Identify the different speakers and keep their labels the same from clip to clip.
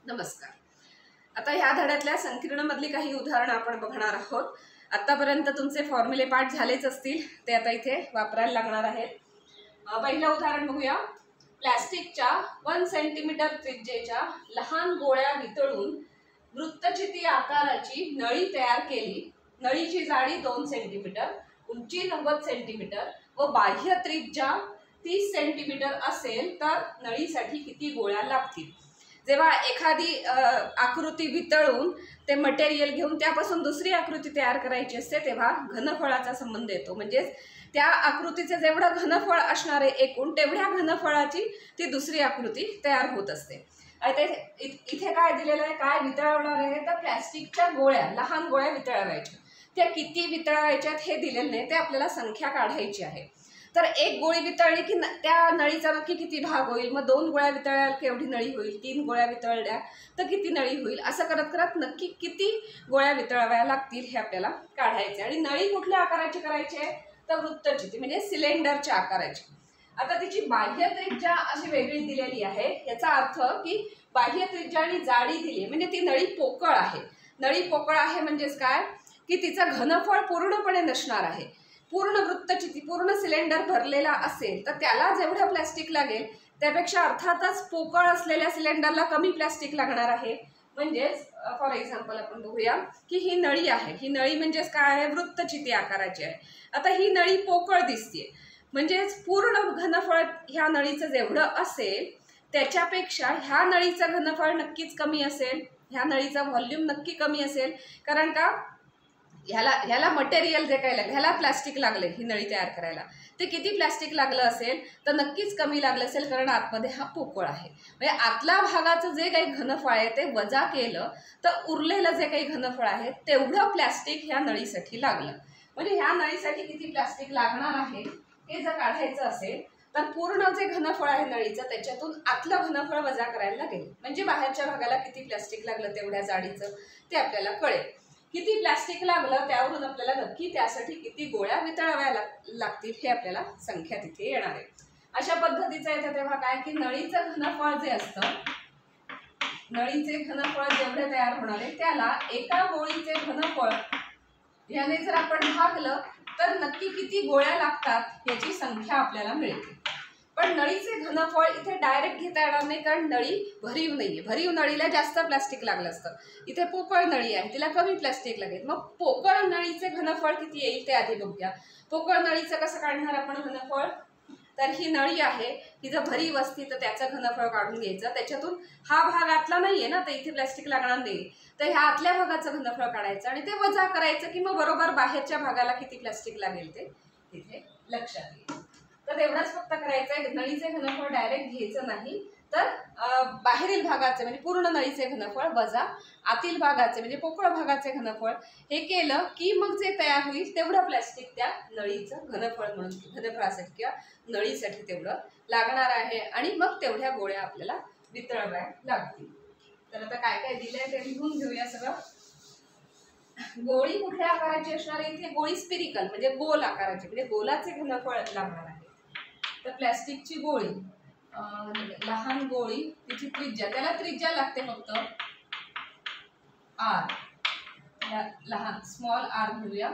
Speaker 1: नमस्कार. आता ह्या धड्यातल्या संकीर्ण मधली काही उदाहरणं आपण बघणार आहोत. आतापर्यंत तुमचे फॉर्म्युले पाठ झालेच असतील, ते आता इथे वापरायला लागणार आहेत. पहिलं उदाहरण बघूया. प्लास्टिकच्या 1 सेंटीमीटर त्रिज्येच्या लहान गोळ्या वितळून वृत्तचिती आकाराची नळी तयार केली. नळीची जाडी 2 सेंटीमीटर, उंची 90 सेंटीमीटर व बाह्य त्रिज्या 30 सेंटीमीटर असेल तर नळीसाठी किती गोळ्या लागतील? जेव्हा एखादी आकृती वितळून ते मटेरियल घेऊन त्यापासून दुसरी आकृती तयार करायची असते तेव्हा घनफळाचा संबंध येतो. म्हणजेच त्या आकृतीचे जेवढं घनफळ असणार आहे एकूण तेवढ्या घनफळाची ती दुसरी आकृती तयार होत असते. इथे काय दिलेलं आहे, काय वितळवणार आहे तर प्लॅस्टिकच्या गोळ्या, लहान गोळ्या वितळवायच्या. त्या किती वितळवायच्यात हे दिलेलं नाही, ते आपल्याला संख्या काढायची आहे. तर एक गोळी वितळली की त्या नळीचा नक्की किती भाग होईल, मग 2 गोळ्या वितळल्या केवढी नळी होईल, 3 गोळ्या वितळल्या तर किती नळी होईल, असं करत करत नक्की किती गोळ्या वितळाव्या लागतील हे आपल्याला काढायचे. आणि नळी कुठल्या आकाराची करायची आहे तर वृत्तचिती म्हणजे सिलेंडरच्या आकाराची. आता तिची बाह्य त्रिज्या अशी वेगळी दिलेली आहे. याचा अर्थ की बाह्य त्रिज्या आणि जाडी दिली म्हणजे ती नळी पोकळ आहे. नळी पोकळ आहे म्हणजेच काय की तिचं घनफळ पूर्णपणे नसणार आहे. पूर्ण वृत्तचिती, पूर्ण सिलेंडर भरलेला असेल तर त्याला जेवढं प्लॅस्टिक लागेल त्यापेक्षा अर्थातच पोकळ असलेल्या सिलेंडरला कमी प्लॅस्टिक लागणार आहे. म्हणजेच फॉर एक्झाम्पल आपण बघूया की ही नळी आहे. ही नळी म्हणजेच काय आहे, वृत्तचिती आकाराची आहे. आता ही नळी पोकळ दिसते म्हणजेच पूर्ण घनफळ ह्या नळीचं जेवढं असेल त्याच्यापेक्षा ह्या नळीचं घनफळ नक्कीच कमी असेल. ह्या नळीचा व्हॉल्यूम नक्की कमी असेल. कारण का ह्याला मटेरियल जे काही लागलं, ह्याला प्लॅस्टिक लागले ही नळी तयार करायला. ते किती प्लॅस्टिक लागलं असेल तर नक्कीच कमी लागलं असेल, कारण आतमध्ये हा पोकळ आहे. म्हणजे आतल्या भागाचं जे काही घनफळ आहे ते वजा केलं तर उरलेलं जे काही घनफळ आहे तेवढं प्लॅस्टिक ह्या नळीसाठी लागलं. म्हणजे ह्या नळीसाठी किती प्लॅस्टिक लागणार आहे हे जर काढायचं असेल तर पूर्ण जे घनफळ आहे नळीचं त्याच्यातून आतलं घनफळ वजा करायला लागेल. म्हणजे बाहेरच्या भागाला किती प्लॅस्टिक लागलं तेवढ्या जाडीचं ते आपल्याला कळेल. किती प्लॅस्टिक लागलं त्यावरून आपल्याला नक्की त्यासाठी किती गोळ्या वितळाव्या लागतील हे आपल्याला संख्या तिथे येणार आहे. अशा पद्धतीचं येतं तेव्हा काय की नळीचं घनफळ जे असतं, नळीचे घनफळ जेवढे तयार होणार आहे त्याला एका गोळीचे घनफळ याने जर आपण भागलं तर नक्की किती गोळ्या लागतात याची संख्या आपल्याला मिळते. पण नळीचे घनफळ इथे डायरेक्ट घेता येणार नाही, कारण नळी भरीव नाहीये. भरीव नळीला जास्त प्लॅस्टिक लागलं असतं. इथे पोकळ नळी आहे, तिला कमी प्लॅस्टिक लागेल. मग पोकळ नळीचे घनफळ किती येईल ते आधी बघूया. पोकळ नळीचं कसं काढणार आपण घनफळ, तर ही नळी आहे, ही जर भरीव असती तर त्याचं घनफळ काढून घ्यायचं. त्याच्यातून हा भाग आतला नाहीये ना, तर इथे प्लॅस्टिक लागणार नाही, तर ह्या आतल्या भागाचं घनफळ काढायचं आणि ते वजा करायचं की मग बरोबर बाहेरच्या भागाला किती प्लॅस्टिक लागेल ते तिथे लक्षात येईल. तर एवढंच फक्त करायचं आहे. नळीचे घनफळ डायरेक्ट घ्यायचं नाही, तर बाहेरील भागाचे म्हणजे पूर्ण नळीचे घनफळ वजा आतील भागाचे म्हणजे पोकळ भागाचे घनफळ हे केलं की मग जे तयार होईल तेवढं प्लॅस्टिक त्या नळीचं घनफळ म्हणून घनफळासाठी किंवा नळीसाठी तेवढं लागणार आहे. आणि मग तेवढ्या गोळ्या आपल्याला वितळवायला लागतील. तर आता काय काय दिलंय ते लिहून घेऊया सगळं. गोळी कुठल्या आकाराची असणार आहे, इथे गोळी स्पिरिकल म्हणजे गोल आकाराची, म्हणजे गोलाचे घनफळ लागणार आहे. तर प्लॅस्टिकची गोळी, लहान गोळी, तिची त्रिज्या, त्याला त्रिज्या लागते फक्त आर, लहान स्मॉल आर घेऊया.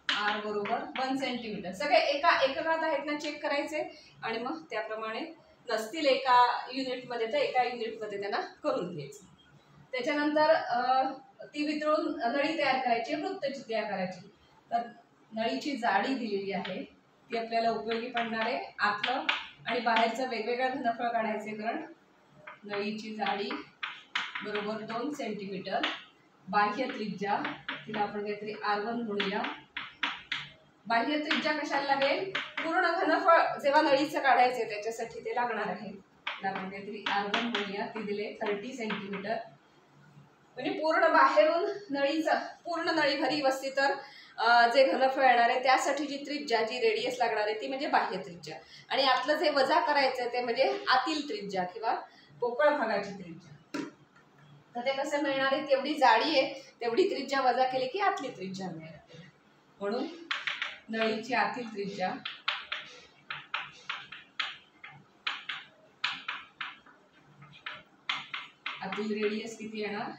Speaker 1: आर बरोबर 1 सेंटीमीटर. सगळे एका एककात आहेत ना चेक करायचे आणि मग त्याप्रमाणे नसतील एका युनिटमध्ये तर एका युनिटमध्ये त्यांना करून घ्यायचं. त्याच्यानंतर ती वितळून नळी तयार करायची, वृत्तचिती आकाराची. तर नळीची जाडी दिलेली आहे, ती आपल्याला उपयोगी पडणार आहे. आतलं आणि बाहेरचं वेगवेगळं घनफळ काढायचे, कारण नळीची जाडी बरोबर 2 सेंटीमीटर, बाह्य त्रिज्या तिला आपण काहीतरी R1 म्हणूया. बाह्य त्रिज्या कशाला लागेल, पूर्ण घनफळ जेव्हा नळीचं काढायचे त्याच्यासाठी ते लागणार आहे. आपण काहीतरी R1 म्हणूया, ती दिले 30 सेंटीमीटर. म्हणजे पूर्ण बाहेरून नळीचं, पूर्ण नळी भरीव असती तर जे घनफळ येणार आहे त्यासाठी जी त्रिज्या, जी रेडियस लागणार आहे ती म्हणजे बाह्य त्रिज्या. आणि आतलं जे वजा करायचं ते म्हणजे आतील त्रिज्या किंवा पोकळ भागाची त्रिज्या. तर ते कसं मिळणार आहे, तेवढी जाडी आहे तेवढी त्रिज्या वजा केली की आतली त्रिज्या मिळेल. म्हणून नळीची आतील त्रिज्या आतील रेडियस किती येणार,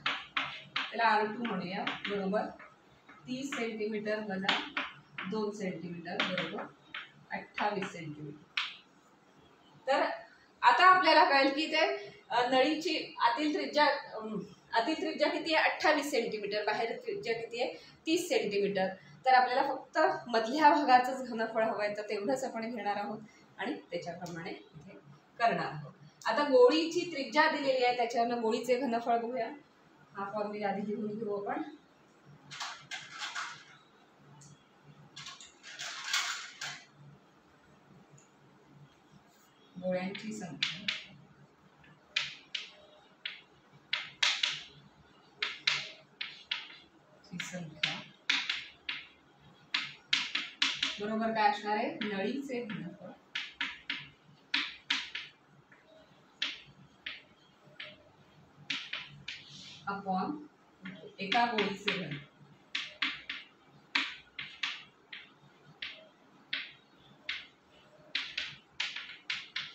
Speaker 1: त्याला R2 म्हणूया, बरोबर 30 सेंटीमीटर वजा 2 सेंटीमीटर बरोबर 28 सेंटीमीटर. तर आता आपल्याला कळेल की ते नळीची आतील त्रिज्या किती आहे, 28 सेंटीमीटर, बाहेर त्रिज्या किती आहे, 30 सेंटीमीटर. तर आपल्याला फक्त मधल्या भागाचंच घनफळ हवं आहे, तर तेवढंच आपण घेणार आहोत आणि त्याच्याप्रमाणे इथे करणार आहोत. आता गोळीची त्रिज्या दिलेली आहे, त्याच्यावरनं गोळीचे घनफळ बघूया. हा फॉर्म्युला आधी लिहून घेऊ आपण. गोळ्यांची संख्या बरोबर काय असणार आहे, नळीचे घनफळ अपॉन एका गोळीचे घनफळ.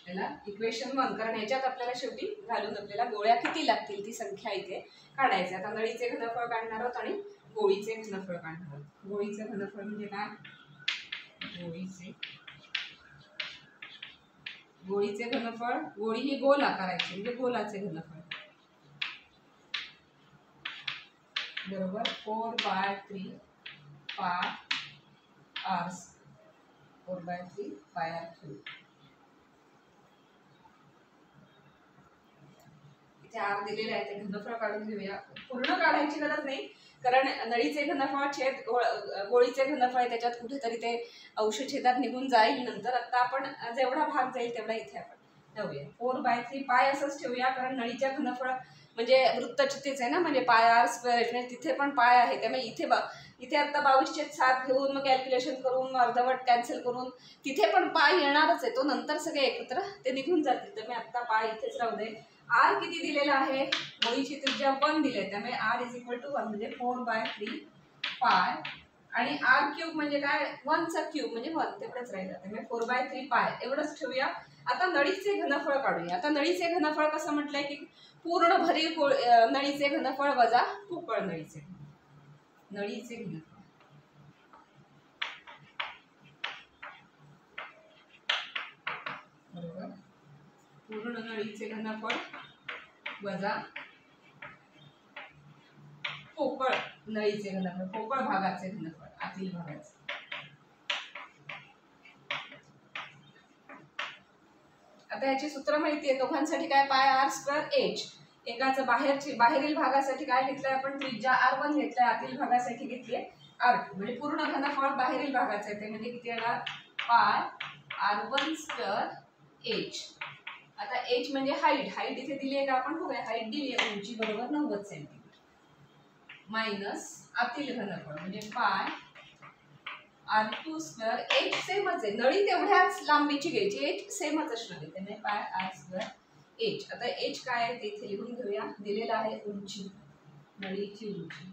Speaker 1: त्याला इक्वेशन 1, कारण याच्यात आपल्याला शेवटी घालून आपल्याला गोळ्या किती लागतील ती संख्या इथे काढायची. आता नळीचे घनफळ काढणार आहोत आणि गोळीचे घनफळ काढणार आहोत. गोळीचे घनफळ म्हणजे काय, गोळीचे घनफळ, गोळी ही गोल आकाराची म्हणजे गोलाचे घनफळ बरोबर 4/3 पाय r, 4/3 पाय r3. इथे r दिलेले आहे, ते घनफळ काढून घेऊया. पूर्ण काढायची गरज नाही, कारण नळीचे घनफळ छेद गोळीचे घनफळ त्याच्यात कुठेतरी ते अंशछेदात निघून जाईल नंतर. आता आपण जेवढा भाग जाईल तेवढा इथे आपण ठेवूया. 4/3 पाय असंच ठेवूया, कारण नळीच्या घनफळ म्हणजे वृत्तचितीच आहे ना, म्हणजे पाय r², तिथे पण पाय आहे. त्यामुळे इथे आता 22/7 घेऊन मग कॅल्क्युलेशन करून अर्धवट कॅन्सल करून तिथे पण पाय येणारच आहे, तो नंतर सगळे एकत्र ते निघून जातील. तर मी आता पाय इथेच राहू दे. r किती दिलेला आहे, गोळीची त्रिज्या 1 दिली आहे, त्यामुळे r = 1 म्हणजे 4/3 पाय आणि r³ म्हणजे काय, 1 चा क्यूब म्हणजे 1, तेवढंच राहिलं. त्यामुळे 4/3 पाय एवढंच ठेवूया. आता नळीचे घनफळ काढूया. आता नळीचे घनफळ कसं म्हटलंय की पूर्ण भरीव नळीचे घनफळ वजा पोकळ नळीचे घनफळ. बरोबर, पूर्ण नळीचे घनफळ वजा पोकळ नळीचे घनफळ, पोकळ भागाचे घनफळ, आतील भागाचे. आता याची सूत्र माहिती आहे दोघांसाठी, काय पाय r²h. एकाचं बाहेरील भागासाठी काय घेतलंय आपण, त्रिज्या r1 घेतलाय, आतील भागासाठी घेतली r2. म्हणजे पूर्ण घनफळ बाहेरील भागाचं आहे, ते म्हणजे किती येणार, पाय r1²h. आता h म्हणजे हाईट इथे दिली आहे का, आपण बघूया. हाईट दिली आहे उंची बरोबर 90 सेंटीमीटर मायनस आतील घनफळ म्हणजे पाय r2². h सेमच आहे, नळी तेवढ्याच लांबीची घ्यायची, h सेमच असणार आहे, त्यामुळे पाय r²h. आता h काय आहे ते इथे लिहून घेऊया. दिलेला आहे उंची, नळीची उंची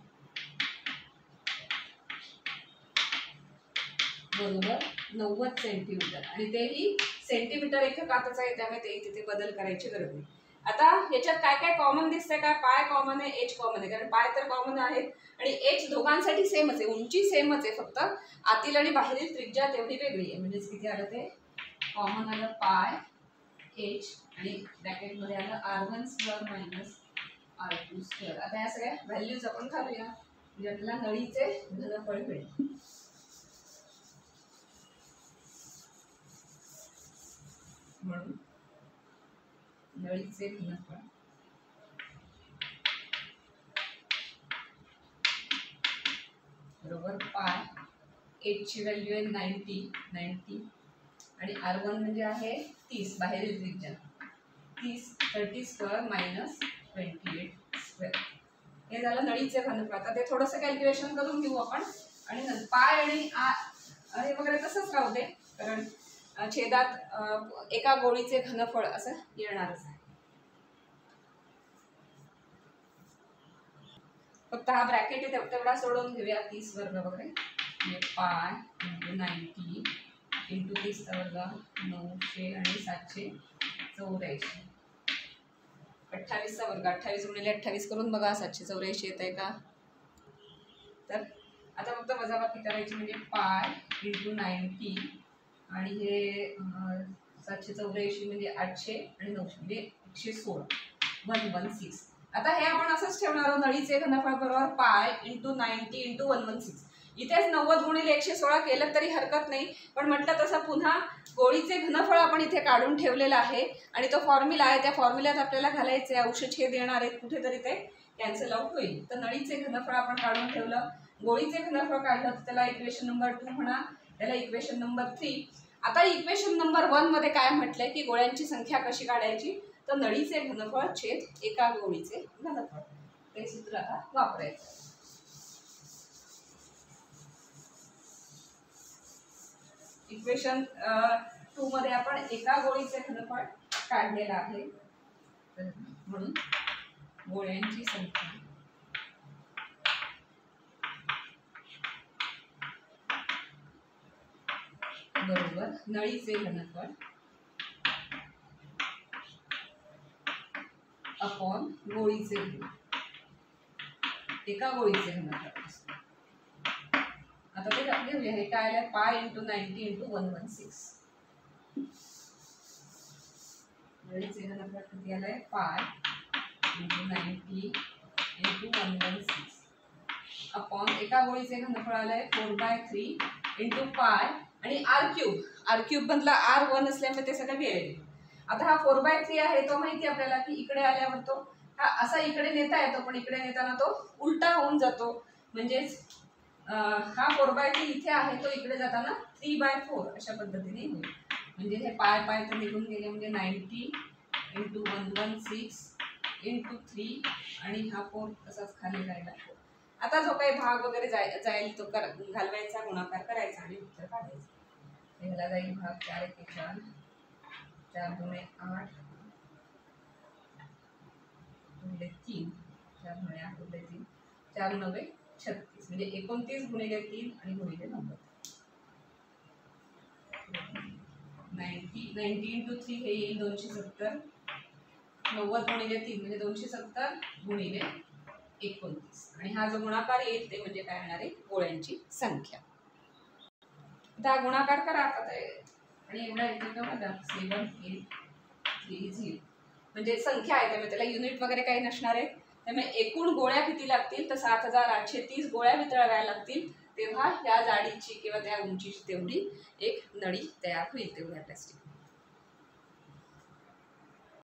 Speaker 1: बरोबर 90 सेंटीमीटर, आणि तेही सेंटीमीटर एककातच आहे, त्यामुळे ते इथे बदल करायची गरज नाही. आता ह्याच्यात काय काय कॉमन दिसतंय, काय पाय कॉमन आहे, एच कॉमन आहे, कारण पाय तर कॉमन आहेत आणि एच दोघांसाठी सेमच आहे, उंची सेमच आहे, फक्त आतील आणि बाहेरील त्रिज्या तेवढी वेगळी आहे. म्हणजे किती आलं, ते कॉमन आलं पाय एच आणि ब्रॅकेटमध्ये आलं r1² मायनस r2². आता या सगळ्या व्हॅल्यूज आपण घालूया, म्हणजे आपल्याला नळीचे घनफळ मिळेल. म्हणून नळीचे घनफळ बरोबर पाय, h ची व्हॅल्यू आहे 90 आणि r1 म्हणजे आहे 30, बाहेरील त्रिज्या 30² मायनस 28². हे झालं नळीचे घनफळ. आता ते थोडंसं कॅल्क्युलेशन करून घेऊ आपण, आणि पाय आणि हे वगैरे तसंच राहू दे, कारण छेदात एका गोळीचे घनफळ असं येणारच आहे. फक्त हा ब्रॅकेट आहे तेवढा सोडून घेऊया. 30² वगैरे म्हणजे पाय × 90 × 30 चा वर्ग 900 आणि 784. 28चा वर्ग 28 गुणिले 28 करून बघा 784 येत आहे का. तर आता फक्त वजाबाकी करायची म्हणजे पाय इंटू 90 आणि हे 784 म्हणजे 800 आणि 900 म्हणजे 116 116. आता हे आपण असंच ठेवणार आहोत. नळीचे घनफळ बरोबर पाय इंटू 90 इंटू 116. इथेच 90 गुणिले 116 केलं तरी हरकत नाही, पण म्हटलं तसं पुन्हा गोळीचे घनफळ आपण इथे काढून ठेवलेलं आहे आणि तो फॉर्म्युला आहे. त्या फॉर्म्युल्यात आपल्याला घालायचे अंश छेद येणार आहेत, कुठेतरी ते कॅन्सल आउट होईल. तर नळीचे घनफळ आपण काढून ठेवलं, गोळीचे घनफळ काढलं तर त्याला इक्वेशन नंबर 2 म्हणा, त्याला इक्वेशन नंबर 3. आता इक्वेशन नंबर 1 मध्ये काय म्हटलंय की गोळ्यांची संख्या कशी काढायची, तर नळीचे घनफळ छेद एका गोळीचे घनफळ, ते सूत्र आता वापरायचं. इक्वेशन 2 मध्ये आपण एका गोळीचे घनफळ काढलेलं आहे, म्हणून गोळ्यांची संख्या बरोबर नळीचे घनफळ अपॉन गोळीचे घनफळ, एका गोळीचे घनफळ. आता ते घेऊया. हे काय आलं, पाय इंटू 90 इंटू 116. नळीचे घनफळ किती आलंय, पाय इंटू 90 इंटू 116 अपॉन एका गोळीचे घनफळ आलंय 4/3 इंटू पाय आणि आर क्यूब मधला R1 असल्यामुळे ते सगळं वेळ. आता हा 4/3 आहे, तो माहिती आपल्याला की इकडे आल्यावर तो हा असा इकडे नेता येतो, पण इकडे नेताना तो उलटा होऊन जातो. म्हणजेच हा 4/3 इथे आहे, तो इकडे जाताना 3/4 अशा पद्धतीने होईल. म्हणजे हे पाय पाय तर निघून गेले, म्हणजे 90 इंटू 116 इंटू 3 आणि हा 4 तसाच खाली जायला. आता जो काही भाग वगैरे जाईल तो घालवायचा, गुणाकार करायचा आणि उत्तर काढायचं. ह्याला जाईल भाग 4 1 4 4 2 8 गुणिले 3 4 2 8 गुणिले 3 4 9 36 म्हणजे 29 गुणिले 3 आणि गुणिले 90. 90 इंटू 3 हे येईल 270. 90 गुणिले 3 म्हणजे 270 गुणिले 29 आणि हा जो गुणाकार येईल ते म्हणजे काय येणार आहे, गोळ्यांची संख्या. आता गुणाकार करा आणि एवढा येतो का बघा 7830 म्हणजे संख्या आहे, त्यामुळे त्याला युनिट वगैरे काही नसणार आहे. त्यामुळे एकूण गोळ्या किती लागतील, तर 7830 गोळ्या वितळाव्या लागतील, तेव्हा या जाडीची किंवा त्या उंचीची तेवढी एक नळी तयार होईल तेवढ्या प्लास्टिक.